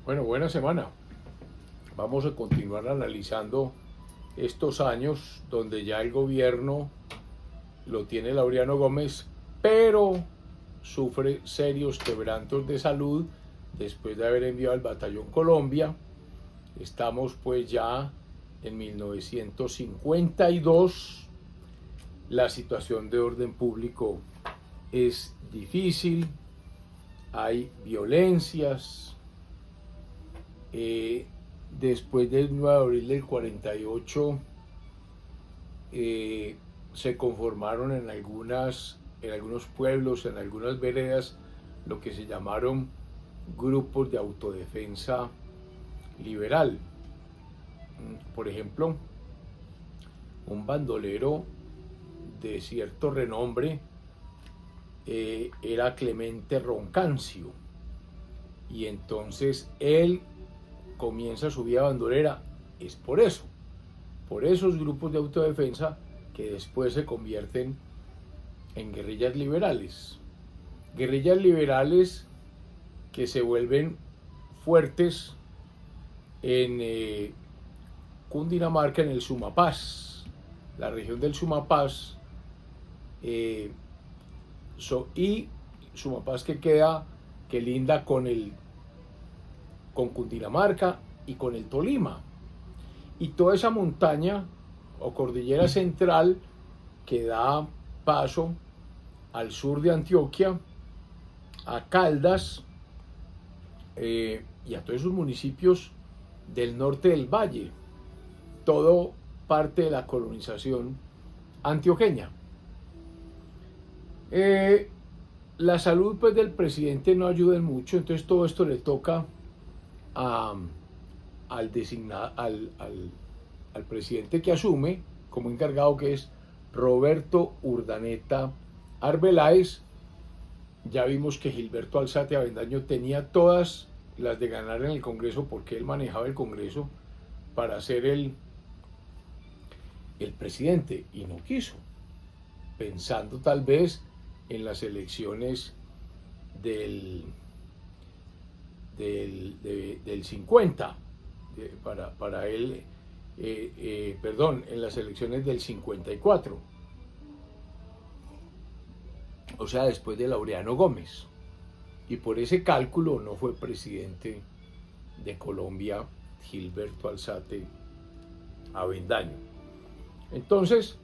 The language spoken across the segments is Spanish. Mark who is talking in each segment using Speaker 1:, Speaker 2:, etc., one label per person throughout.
Speaker 1: Bueno, buena semana. Vamos a continuar analizando estos años donde ya el gobierno lo tiene Laureano Gómez, pero sufre serios quebrantos de salud después de haber enviado al Batallón Colombia. Estamos pues ya en 1952. La situación de orden público es difícil, hay violencias. Después del 9 de abril del 48 se conformaron en algunos pueblos, en algunas veredas, lo que se llamaron grupos de autodefensa liberal. Por ejemplo, un bandolero de cierto renombre era Clemente Roncancio, y entonces él comienza su vida bandolera. Es por esos grupos de autodefensa que después se convierten en guerrillas liberales. Guerrillas liberales que se vuelven fuertes en Cundinamarca, en el Sumapaz, la región del Sumapaz, y Sumapaz que linda con Cundinamarca y con el Tolima. Y toda esa montaña o cordillera central que da paso al sur de Antioquia, a Caldas, y a todos esos municipios del norte del valle, todo parte de la colonización antioqueña. La salud pues del presidente no ayuda en mucho, entonces todo esto le toca al presidente que asume como encargado, que es Roberto Urdaneta Arbeláez. Ya vimos que Gilberto Alzate Avendaño tenía todas las de ganar en el Congreso, porque él manejaba el Congreso para ser el presidente, y no quiso, pensando tal vez en las elecciones del 50, para él, en las elecciones del 54, o sea, después de Laureano Gómez, y por ese cálculo no fue presidente de Colombia Gilberto Alzate Avendaño. Entonces,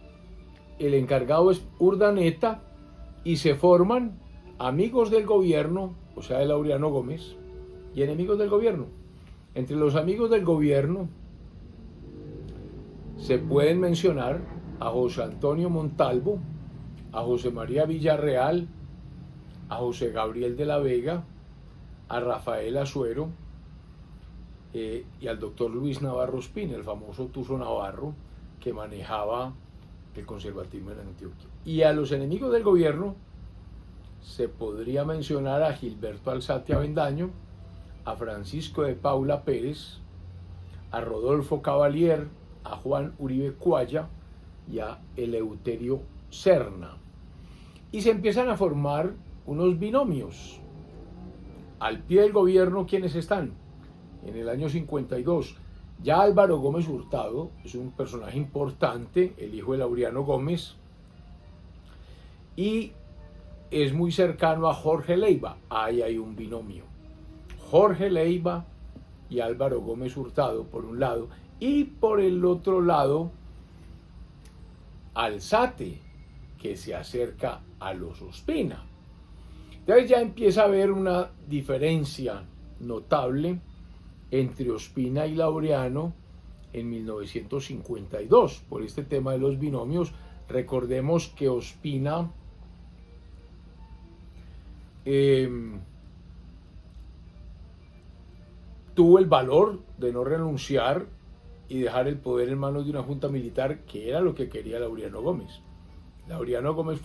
Speaker 1: el encargado es Urdaneta, y se forman amigos del gobierno, o sea, de Laureano Gómez, y enemigos del gobierno. Entre los amigos del gobierno se pueden mencionar a José Antonio Montalvo, a José María Villarreal, a José Gabriel de la Vega, a Rafael Azuero, y al doctor Luis Navarro Espina, el famoso Tuzo Navarro, que manejaba el conservatismo en Antioquia. Y a los enemigos del gobierno se podría mencionar a Gilberto Alzate Avendaño, a Francisco de Paula Pérez, a Rodolfo Cavalier, a Juan Uribe Cuaya y a Eleuterio Serna. Y se empiezan a formar unos binomios. Al pie del gobierno, ¿quiénes están? En el año 52, ya Álvaro Gómez Hurtado es un personaje importante, el hijo de Laureano Gómez, y es muy cercano a Jorge Leiva. Ahí hay un binomio: Jorge Leiva y Álvaro Gómez Hurtado por un lado, y por el otro lado Alzate, que se acerca a los Ospina. Entonces ya empieza a haber una diferencia notable entre Ospina y Laureano en 1952 por este tema de los binomios. Recordemos que Ospina tuvo el valor de no renunciar y dejar el poder en manos de una junta militar, que era lo que quería Laureano Gómez. Laureano Gómez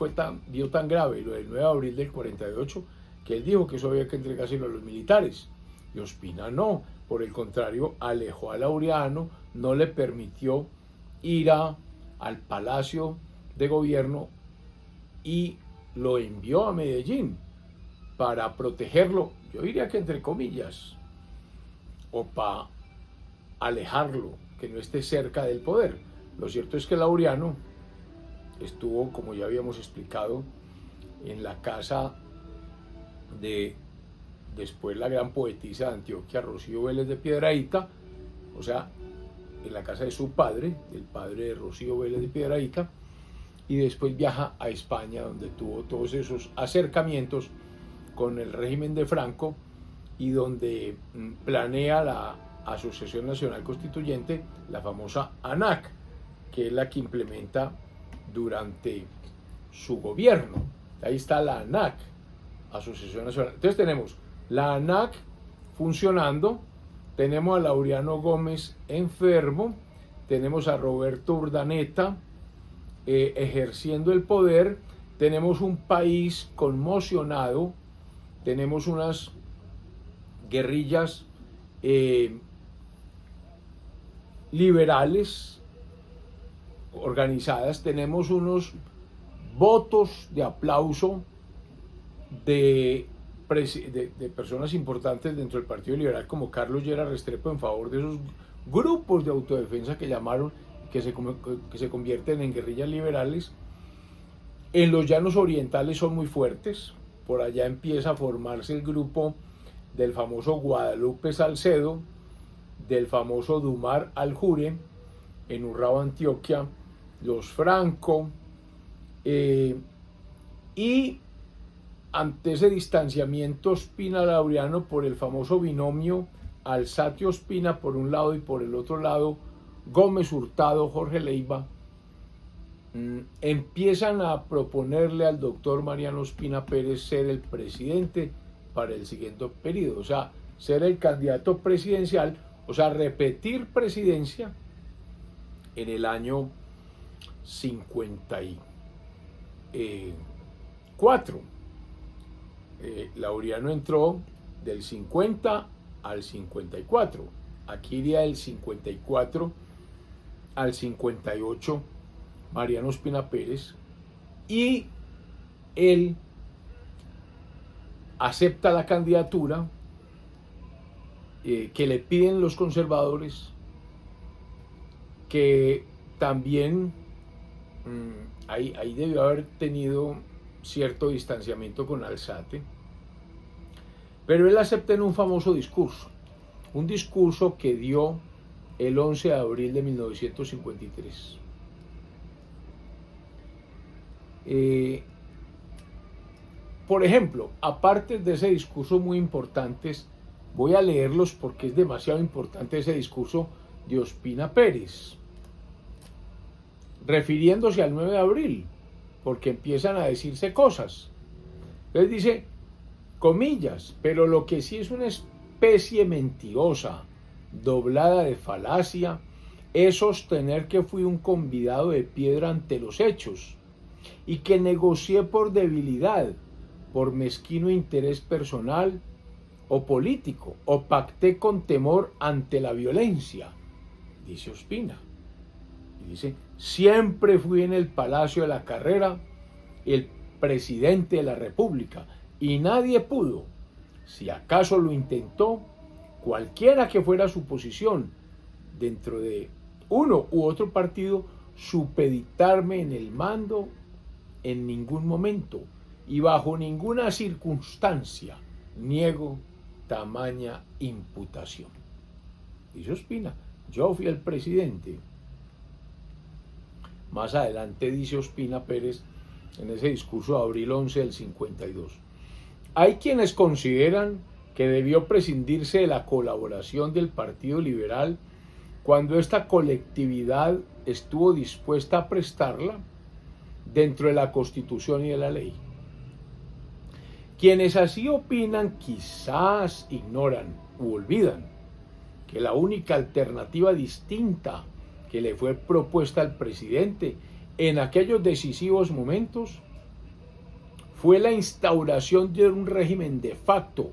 Speaker 1: vio tan grave lo del 9 de abril del 48 que él dijo que eso había que entregárselo a los militares. Y Ospina no, por el contrario, alejó a Laureano, no le permitió ir al Palacio de Gobierno y lo envió a Medellín para protegerlo, yo diría que entre comillas, o para alejarlo, que no esté cerca del poder. Lo cierto es que Laureano estuvo, como ya habíamos explicado, en la casa de después la gran poetisa de Antioquia, Rocío Vélez de Piedrahíta, o sea, en la casa de su padre, del padre de Rocío Vélez de Piedrahíta, y después viaja a España, donde tuvo todos esos acercamientos con el régimen de Franco y donde planea la Asociación Nacional Constituyente, la famosa ANAC, que es la que implementa durante su gobierno. Ahí está la ANAC, Asociación Nacional. Entonces tenemos la ANAC funcionando, tenemos a Laureano Gómez enfermo, tenemos a Roberto Urdaneta ejerciendo el poder, tenemos un país conmocionado, tenemos unas guerrillas liberales organizadas, tenemos unos votos de aplauso de personas importantes dentro del Partido Liberal, como Carlos Lleras Restrepo, en favor de esos grupos de autodefensa que llamaron, que se convierten en guerrillas liberales. En los llanos orientales son muy fuertes. Por allá empieza a formarse el grupo del famoso Guadalupe Salcedo, del famoso Dumar Aljure, en Urrao, Antioquia, los Franco, y ante ese distanciamiento Ospina-Laureano por el famoso binomio Alzate-Ospina por un lado y por el otro lado Gómez Hurtado-Jorge Leiva, empiezan a proponerle al doctor Mariano Ospina Pérez ser el presidente para el siguiente periodo, o sea, ser el candidato presidencial, o sea, repetir presidencia en el año 54. Laureano entró del 50 al 54. Aquí iría del 54 al 58 Mariano Ospina Pérez, y él acepta la candidatura que le piden los conservadores, que también ahí debió haber tenido cierto distanciamiento con Alzate, pero él acepta en un famoso discurso, un discurso que dio el 11 de abril de 1953. Por ejemplo, aparte de ese discurso muy importantes, voy a leerlos porque es demasiado importante ese discurso de Ospina Pérez, refiriéndose al 9 de abril, porque empiezan a decirse cosas. Entonces dice, comillas, pero lo que sí es una especie mentirosa, doblada de falacia, es sostener que fui un convidado de piedra ante los hechos y que negocié por debilidad, por mezquino interés personal o político, o pacté con temor ante la violencia, dice Ospina. Y dice, siempre fui en el Palacio de la Carrera el presidente de la República y nadie pudo, si acaso lo intentó, cualquiera que fuera su posición dentro de uno u otro partido, supeditarme en el mando en ningún momento y bajo ninguna circunstancia niego tamaña imputación. Dice Ospina, yo fui el presidente. Más adelante dice Ospina Pérez en ese discurso de abril 11 del 52. Hay quienes consideran que debió prescindirse de la colaboración del Partido Liberal cuando esta colectividad estuvo dispuesta a prestarla dentro de la Constitución y de la ley. Quienes así opinan quizás ignoran u olvidan que la única alternativa distinta que le fue propuesta al presidente en aquellos decisivos momentos fue la instauración de un régimen de facto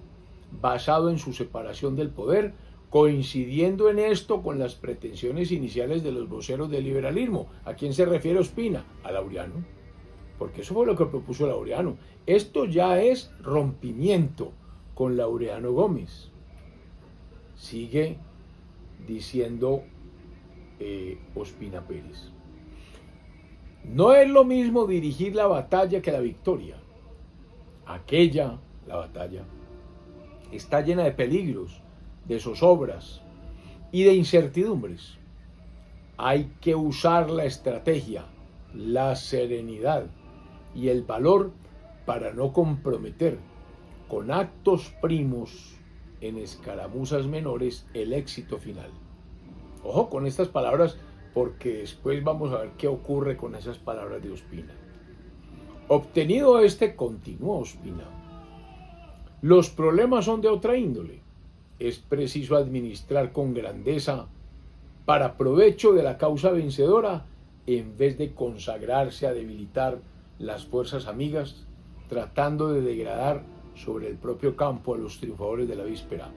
Speaker 1: basado en su separación del poder, coincidiendo en esto con las pretensiones iniciales de los voceros del liberalismo. ¿A quién se refiere Ospina? A Laureano, porque eso fue lo que propuso Laureano. Esto ya es rompimiento con Laureano Gómez. Sigue diciendo Ospina Pérez. No es lo mismo dirigir la batalla que la victoria. Aquella, la batalla, está llena de peligros, de zozobras y de incertidumbres. Hay que usar la estrategia, la serenidad y el valor para no comprometer con actos primos en escaramuzas menores el éxito final. Ojo con estas palabras, porque después vamos a ver qué ocurre con esas palabras de Ospina. Obtenido continuó Ospina, los problemas son de otra índole. Es preciso administrar con grandeza para provecho de la causa vencedora, en vez de consagrarse a debilitar las fuerzas amigas, tratando de degradar sobre el propio campo a los triunfadores de la víspera.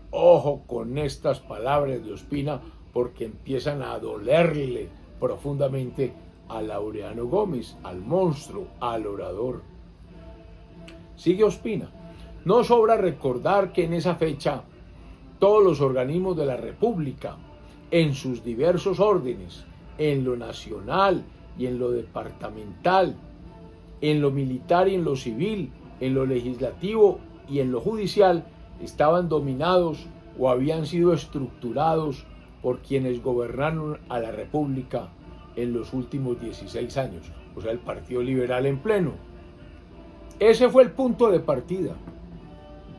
Speaker 1: Ojo con estas palabras de Ospina, porque empiezan a dolerle profundamente a Laureano Gómez, al monstruo, al orador. Sigue Ospina. No sobra recordar que en esa fecha todos los organismos de la República, en sus diversos órdenes, en lo nacional y en lo departamental, en lo militar y en lo civil, en lo legislativo y en lo judicial, estaban dominados o habían sido estructurados por quienes gobernaron a la República en los últimos 16 años, o sea, el Partido Liberal en pleno. Ese fue el punto de partida,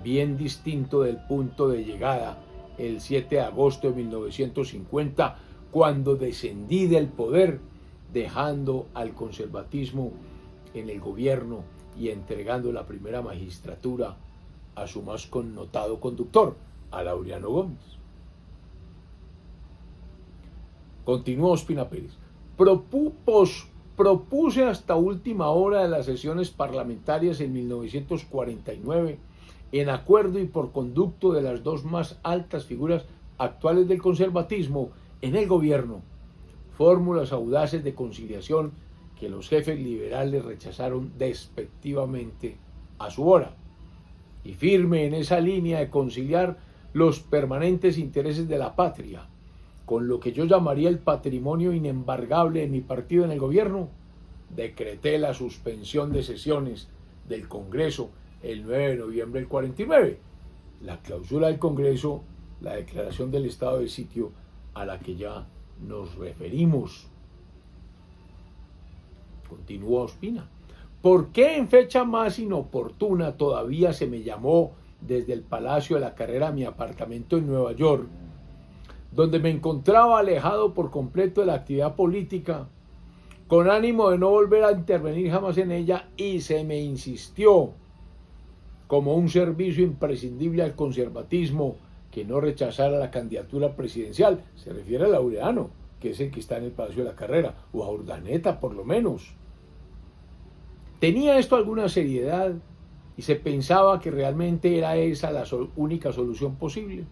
Speaker 1: bien distinto del punto de llegada el 7 de agosto de 1950, cuando descendí del poder, dejando al conservatismo en el gobierno y entregando la primera magistratura a su más connotado conductor, a Laureano Gómez. Continuó Ospina Pérez. Propuse hasta última hora de las sesiones parlamentarias en 1949, en acuerdo y por conducto de las dos más altas figuras actuales del conservatismo en el gobierno, fórmulas audaces de conciliación que los jefes liberales rechazaron despectivamente a su hora, y firme en esa línea de conciliar los permanentes intereses de la patria con lo que yo llamaría el patrimonio inembargable de mi partido en el gobierno, decreté la suspensión de sesiones del Congreso el 9 de noviembre del 49, la clausura del Congreso, la declaración del estado de sitio a la que ya nos referimos. Continuó Ospina. ¿Por qué en fecha más inoportuna todavía se me llamó desde el Palacio de la Carrera a mi apartamento en Nueva York, donde me encontraba alejado por completo de la actividad política, con ánimo de no volver a intervenir jamás en ella, y se me insistió como un servicio imprescindible al conservatismo que no rechazara la candidatura presidencial? Se refiere a Laureano, que es el que está en el Palacio de la Carrera, o a Urdaneta por lo menos. ¿Tenía esto alguna seriedad y se pensaba que realmente era esa la única solución posible?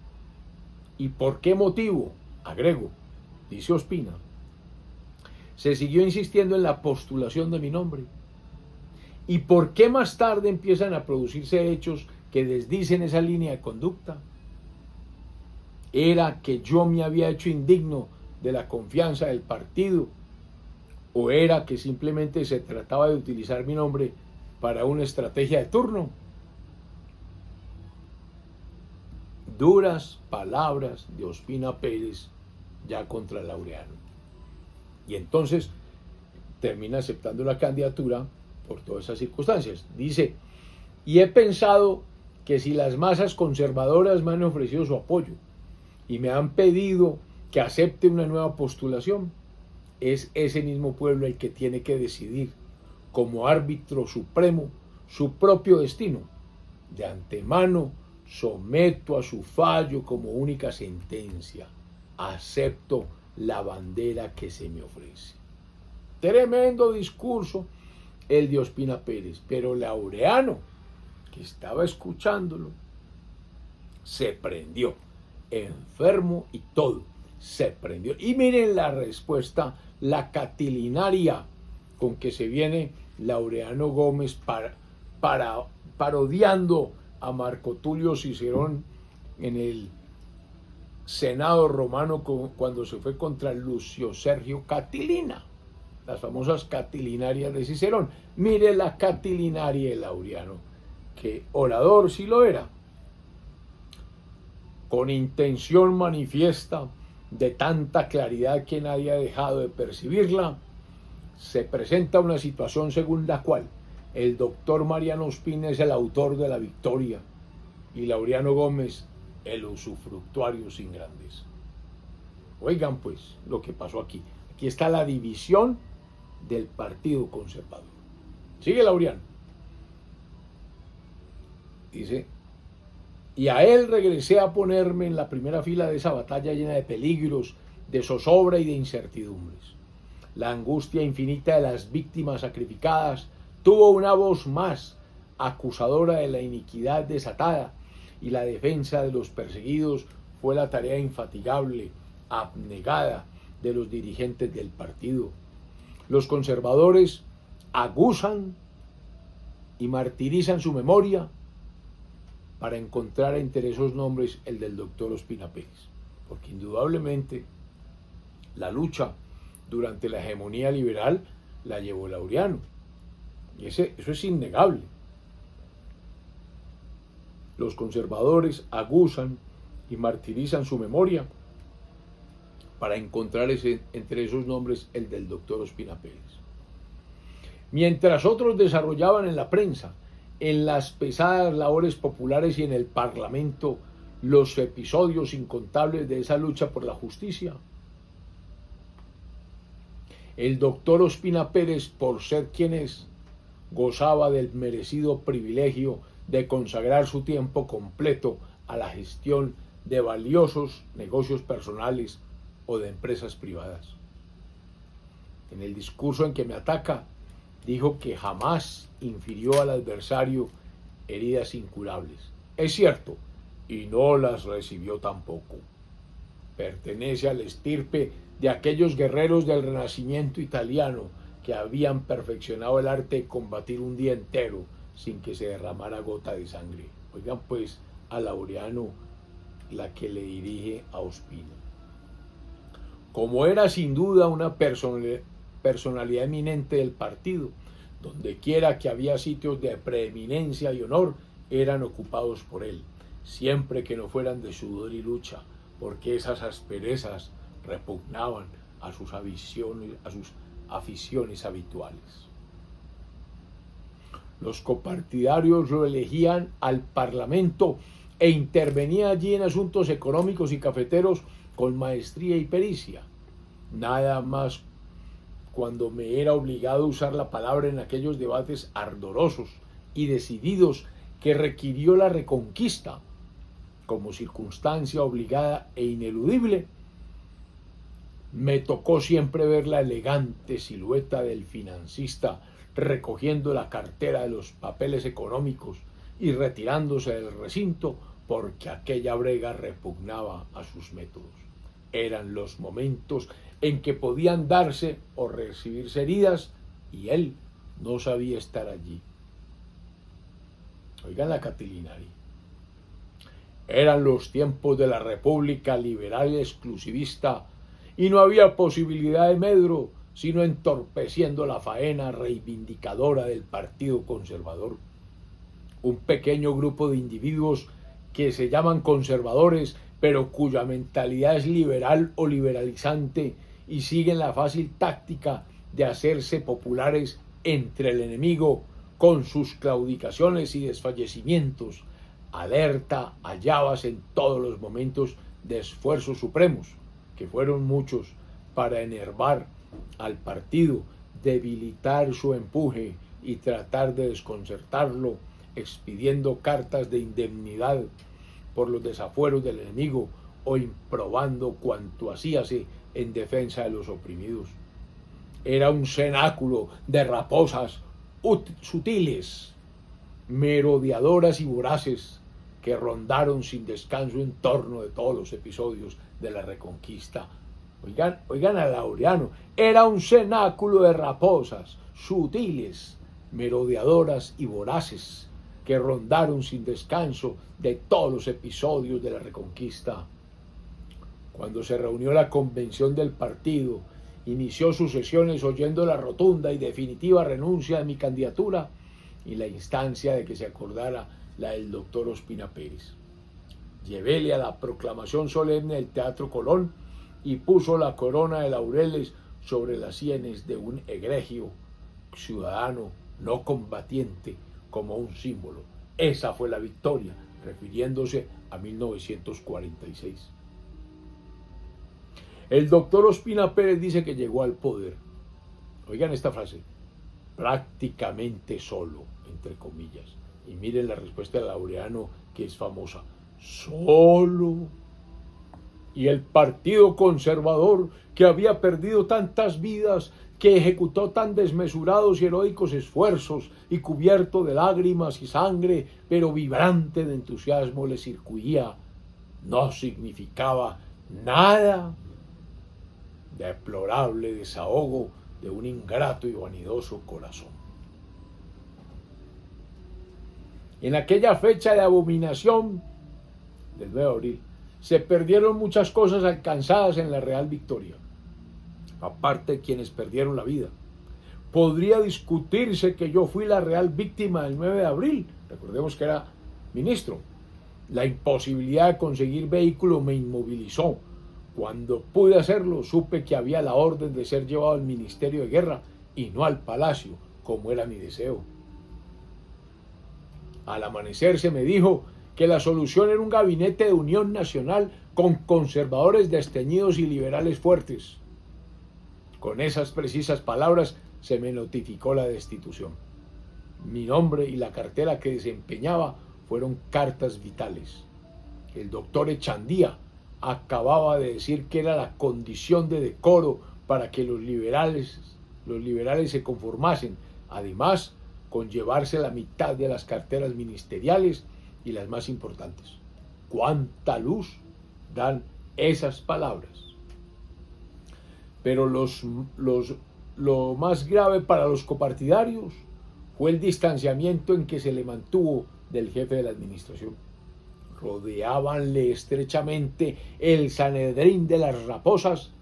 Speaker 1: ¿Y por qué motivo? Agrego, dice Ospina, se siguió insistiendo en la postulación de mi nombre. ¿Y por qué más tarde empiezan a producirse hechos que desdicen esa línea de conducta? ¿Era que yo me había hecho indigno de la confianza del partido? ¿O era que simplemente se trataba de utilizar mi nombre para una estrategia de turno? Duras palabras de Ospina Pérez ya contra Laureano. Y entonces termina aceptando la candidatura por todas esas circunstancias. Dice, y he pensado que si las masas conservadoras me han ofrecido su apoyo y me han pedido que acepte una nueva postulación, es ese mismo pueblo el que tiene que decidir como árbitro supremo su propio destino. De antemano someto a su fallo como única sentencia. Acepto la bandera que se me ofrece. Tremendo discurso el de Ospina Pérez, pero Laureano, que estaba escuchándolo, se prendió, enfermo y todo, se prendió. Y miren la respuesta, la catilinaria con que se viene Laureano Gómez parodiando a Marco Tulio Cicerón en el Senado romano cuando se fue contra Lucio Sergio Catilina, las famosas Catilinarias de Cicerón. Mire la Catilinaria de Laureano, que orador sí lo era, con intención manifiesta de tanta claridad que nadie ha dejado de percibirla, se presenta una situación según la cual el doctor Mariano Ospina es el autor de la victoria y Laureano Gómez el usufructuario sin grandeza. Oigan pues lo que pasó aquí. Aquí está la división del Partido Conservador. Sigue Laureano. Dice: y a él regresé a ponerme en la primera fila de esa batalla llena de peligros, de zozobra y de incertidumbres. La angustia infinita de las víctimas sacrificadas tuvo una voz más acusadora de la iniquidad desatada, y la defensa de los perseguidos fue la tarea infatigable, abnegada de los dirigentes del partido. Los conservadores aguzan y martirizan su memoria para encontrar entre esos nombres el del doctor Ospina Pérez, porque indudablemente la lucha durante la hegemonía liberal la llevó Laureano, y eso es innegable. Los conservadores aguzan y martirizan su memoria para encontrar entre esos nombres el del doctor Ospina Pérez. Mientras otros desarrollaban en la prensa, en las pesadas labores populares y en el Parlamento los episodios incontables de esa lucha por la justicia, el doctor Ospina Pérez, por ser quien es, gozaba del merecido privilegio de consagrar su tiempo completo a la gestión de valiosos negocios personales o de empresas privadas. En el discurso en que me ataca, dijo que jamás infirió al adversario heridas incurables. Es cierto, y no las recibió tampoco. Pertenece al estirpe de aquellos guerreros del Renacimiento italiano que habían perfeccionado el arte de combatir un día entero sin que se derramara gota de sangre. Oigan pues a Laureano la que le dirige a Ospina. Como era sin duda una personalidad eminente del partido, donde quiera que había sitios de preeminencia y honor, eran ocupados por él, siempre que no fueran de sudor y lucha, porque esas asperezas repugnaban a sus aficiones habituales. Los copartidarios lo elegían al Parlamento e intervenía allí en asuntos económicos y cafeteros con maestría y pericia. Nada más cuando me era obligado a usar la palabra en aquellos debates ardorosos y decididos que requirió la Reconquista como circunstancia obligada e ineludible, me tocó siempre ver la elegante silueta del financista recogiendo la cartera de los papeles económicos y retirándose del recinto porque aquella brega repugnaba a sus métodos. Eran los momentos en que podían darse o recibirse heridas y él no sabía estar allí. Oigan la Catilinaria. Eran los tiempos de la República liberal y exclusivista y no había posibilidad de medro sino entorpeciendo la faena reivindicadora del Partido Conservador. Un pequeño grupo de individuos que se llaman conservadores, pero cuya mentalidad es liberal o liberalizante y siguen la fácil táctica de hacerse populares entre el enemigo con sus claudicaciones y desfallecimientos, alerta hallabas en todos los momentos de esfuerzos supremos, que fueron muchos, para enervar al partido, debilitar su empuje y tratar de desconcertarlo, expidiendo cartas de indemnidad por los desafueros del enemigo o improbando cuanto hacíase en defensa de los oprimidos. Era un cenáculo de raposas sutiles, merodeadoras y voraces que rondaron sin descanso en torno de todos los episodios de la Reconquista. Oigan a Laureano, era un cenáculo de raposas sutiles, merodeadoras y voraces que rondaron sin descanso de todos los episodios de la Reconquista. Cuando se reunió la convención del partido, inició sus sesiones oyendo la rotunda y definitiva renuncia de mi candidatura y la instancia de que se acordara la del doctor Ospina Pérez. Llevéle a la proclamación solemne del Teatro Colón y puso la corona de laureles sobre las sienes de un egregio ciudadano no combatiente como un símbolo. Esa fue la victoria, refiriéndose a 1946. El doctor Ospina Pérez dice que llegó al poder, oigan esta frase, prácticamente solo, entre comillas. Y miren la respuesta de Laureano, que es famosa, solo. Y el Partido Conservador, que había perdido tantas vidas, que ejecutó tan desmesurados y heroicos esfuerzos, y cubierto de lágrimas y sangre, pero vibrante de entusiasmo, le circuía, no significaba nada. Deplorable desahogo de un ingrato y vanidoso corazón. En aquella fecha de abominación del 9 de abril se perdieron muchas cosas alcanzadas en la Real Victoria, aparte de quienes perdieron la vida. Podría discutirse que yo fui la real víctima del 9 de abril, recordemos que era ministro. La imposibilidad de conseguir vehículo me inmovilizó. Cuando pude hacerlo, supe que había la orden de ser llevado al Ministerio de Guerra y no al Palacio, como era mi deseo. Al amanecer se me dijo que la solución era un gabinete de unión nacional con conservadores desteñidos y liberales fuertes. Con esas precisas palabras se me notificó la destitución. Mi nombre y la cartera que desempeñaba fueron cartas vitales. El doctor Echandía acababa de decir que era la condición de decoro para que los liberales se conformasen, además con llevarse la mitad de las carteras ministeriales y las más importantes. ¿Cuánta luz dan esas palabras? Pero lo más grave para los copartidarios fue el distanciamiento en que se le mantuvo del jefe de la administración. Rodeábanle estrechamente el Sanedrín de las Raposas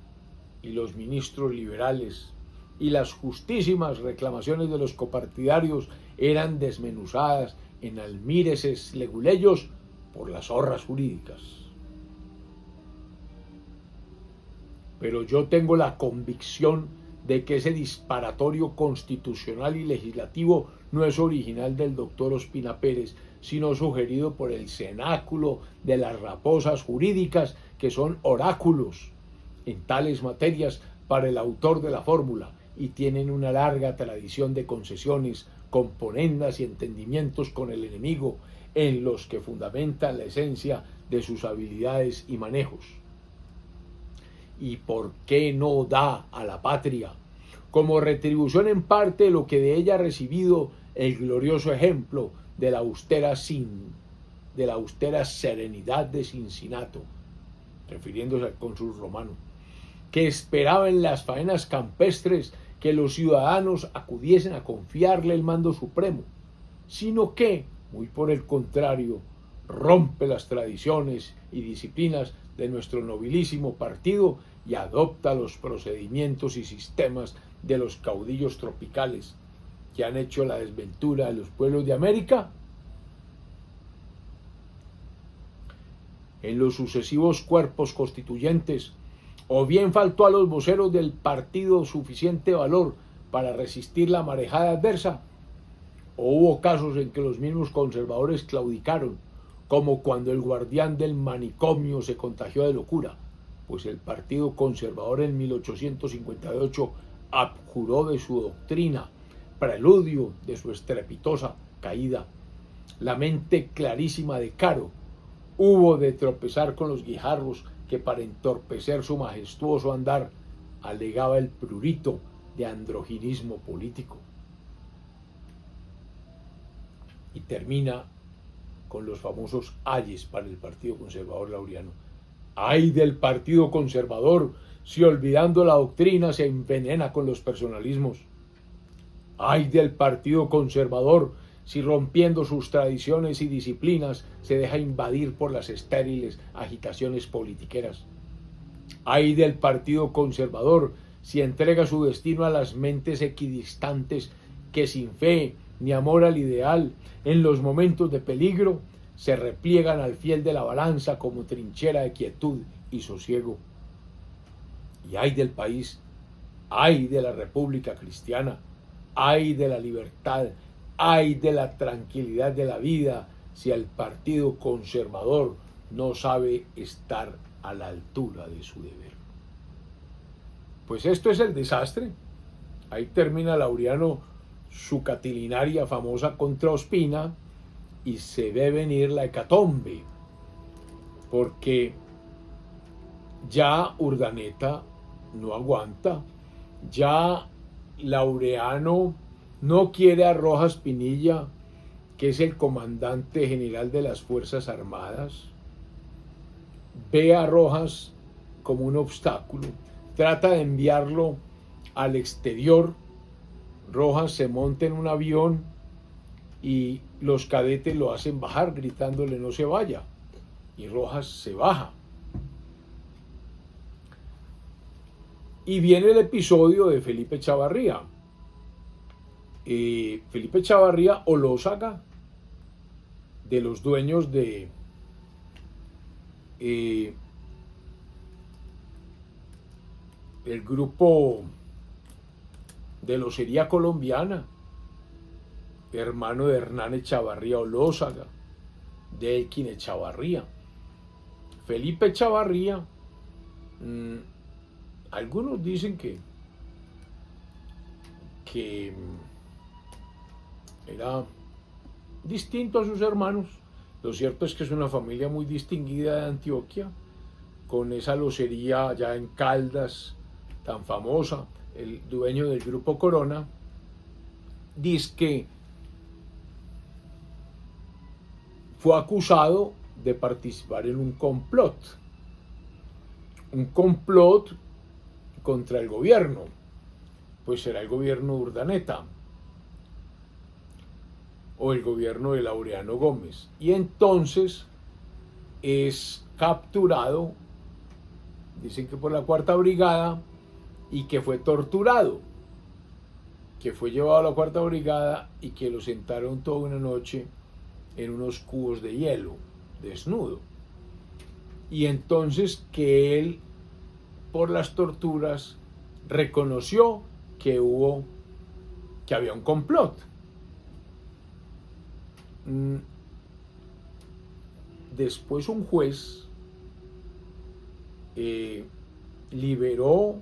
Speaker 1: y los ministros liberales, y las justísimas reclamaciones de los copartidarios eran desmenuzadas en almireces leguleyos por las horras jurídicas. Pero yo tengo la convicción de que ese disparatorio constitucional y legislativo no es original del doctor Ospina Pérez, sino sugerido por el cenáculo de las raposas jurídicas, que son oráculos en tales materias para el autor de la fórmula y tienen una larga tradición de concesiones, componendas y entendimientos con el enemigo, en los que fundamentan la esencia de sus habilidades y manejos. ¿Y por qué no da a la patria, como retribución en parte de lo que de ella ha recibido, el glorioso ejemplo de la austera serenidad de Cincinato, refiriéndose al cónsul romano, que esperaba en las faenas campestres que los ciudadanos acudiesen a confiarle el mando supremo, sino que, muy por el contrario, rompe las tradiciones y disciplinas de nuestro nobilísimo partido y adopta los procedimientos y sistemas de los caudillos tropicales que han hecho la desventura de los pueblos de América? En los sucesivos cuerpos constituyentes, o bien faltó a los voceros del partido suficiente valor para resistir la marejada adversa, o hubo casos en que los mismos conservadores claudicaron, como cuando el guardián del manicomio se contagió de locura, pues el Partido Conservador en 1858 abjuró de su doctrina, preludio de su estrepitosa caída. La mente clarísima de Caro hubo de tropezar con los guijarros que, para entorpecer su majestuoso andar, alegaba el prurito de androginismo político. Y termina con los famosos ayes para el Partido Conservador Laureano. ¡Ay del Partido Conservador, si olvidando la doctrina se envenena con los personalismos! ¡Ay del Partido Conservador, si rompiendo sus tradiciones y disciplinas se deja invadir por las estériles agitaciones politiqueras! Ay del Partido Conservador si entrega su destino a las mentes equidistantes que sin fe ni amor al ideal, en los momentos de peligro, se repliegan al fiel de la balanza como trinchera de quietud y sosiego. Y ay del país, ay de la República Cristiana, ay de la libertad, ay de la tranquilidad de la vida, si el Partido Conservador no sabe estar a la altura de su deber. Pues esto es el desastre. Ahí termina Laureano su catilinaria famosa contra Ospina y se ve venir la hecatombe, porque ya Urdaneta no aguanta, ya Laureano no quiere a Rojas Pinilla, que es el comandante general de las Fuerzas Armadas, ve a Rojas como un obstáculo, trata de enviarlo al exterior. Rojas se monta en un avión y los cadetes lo hacen bajar gritándole no se vaya, y Rojas se baja. Y viene el episodio de Felipe Chavarría. Felipe Chavarría Olózaga, de los dueños de el grupo de Locería Colombiana, hermano de Hernán Echavarría Olózaga, de Elkin Echavarría. Felipe Chavarría, algunos dicen que era distinto a sus hermanos. Lo cierto es que es una familia muy distinguida de Antioquia, con esa locería allá en Caldas tan famosa. El dueño del grupo Corona dice que fue acusado de participar en un complot contra el gobierno, pues será el gobierno de Urdaneta o el gobierno de Laureano Gómez, y entonces es capturado, dicen que por la Cuarta Brigada, y que fue torturado, que fue llevado a la Cuarta Brigada y que lo sentaron toda una noche en unos cubos de hielo, desnudo, y entonces que él, por las torturas, reconoció que había un complot. Después un juez liberó,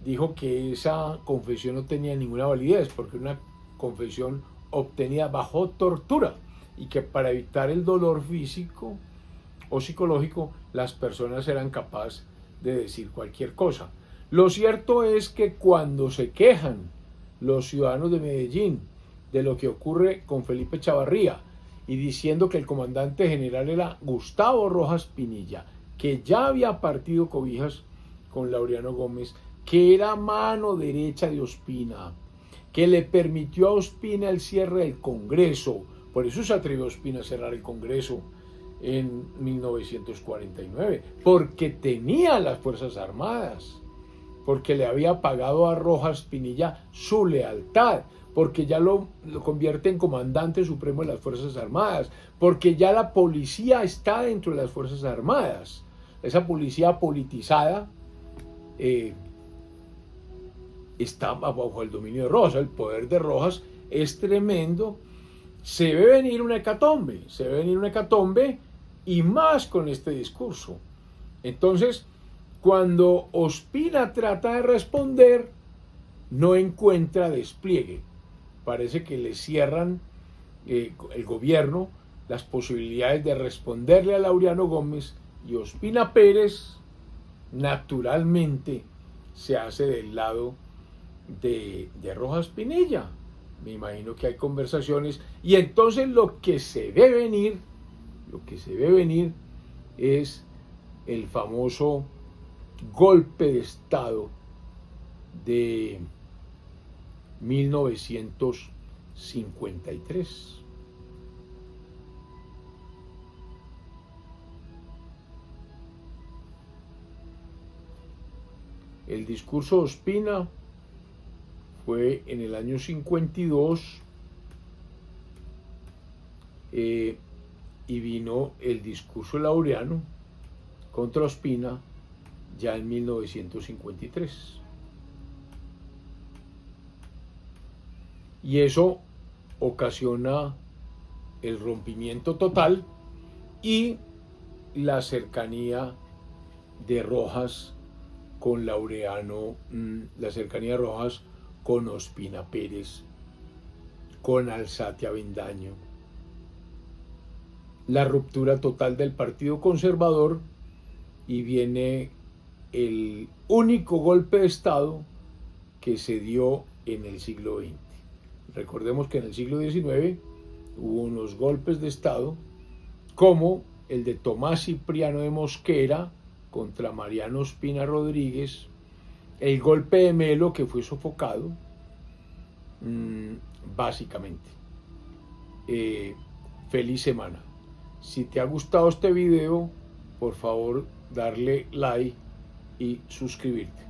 Speaker 1: dijo que esa confesión no tenía ninguna validez porque era una confesión obtenida bajo tortura y que para evitar el dolor físico o psicológico las personas eran capaces de decir cualquier cosa. Lo cierto es que cuando se quejan los ciudadanos de Medellín de lo que ocurre con Felipe Chavarría y diciendo que el comandante general era Gustavo Rojas Pinilla, que ya había partido cobijas con Laureano Gómez, que era mano derecha de Ospina, que le permitió a Ospina el cierre del Congreso, por eso se atrevió Ospina a cerrar el Congreso en 1949, porque tenía las Fuerzas Armadas, porque le había pagado a Rojas Pinilla su lealtad, porque ya lo convierte en comandante supremo de las Fuerzas Armadas, porque ya la policía está dentro de las Fuerzas Armadas. Esa policía politizada está bajo el dominio de Rojas. El poder de Rojas es tremendo. Se ve venir una hecatombe, y más con este discurso. Entonces, cuando Ospina trata de responder, no encuentra despliegue. Parece que le cierran el gobierno las posibilidades de responderle a Laureano Gómez, y Ospina Pérez naturalmente se hace del lado de Rojas Pinilla. Me imagino que hay conversaciones, y entonces lo que se ve venir es el famoso golpe de Estado de 1953. El discurso de Ospina fue en el año 52 y vino el discurso Laureano contra Ospina ya en 1953. Y eso ocasiona el rompimiento total y la cercanía de Rojas con Laureano, la cercanía de Rojas con Ospina Pérez, con Alzate Avendaño, la ruptura total del Partido Conservador, y viene el único golpe de Estado que se dio en el siglo XX. Recordemos que en el siglo XIX hubo unos golpes de Estado, como el de Tomás Cipriano de Mosquera contra Mariano Ospina Rodríguez, el golpe de Melo, que fue sofocado, básicamente. Feliz semana. Si te ha gustado este video, por favor darle like y suscribirte.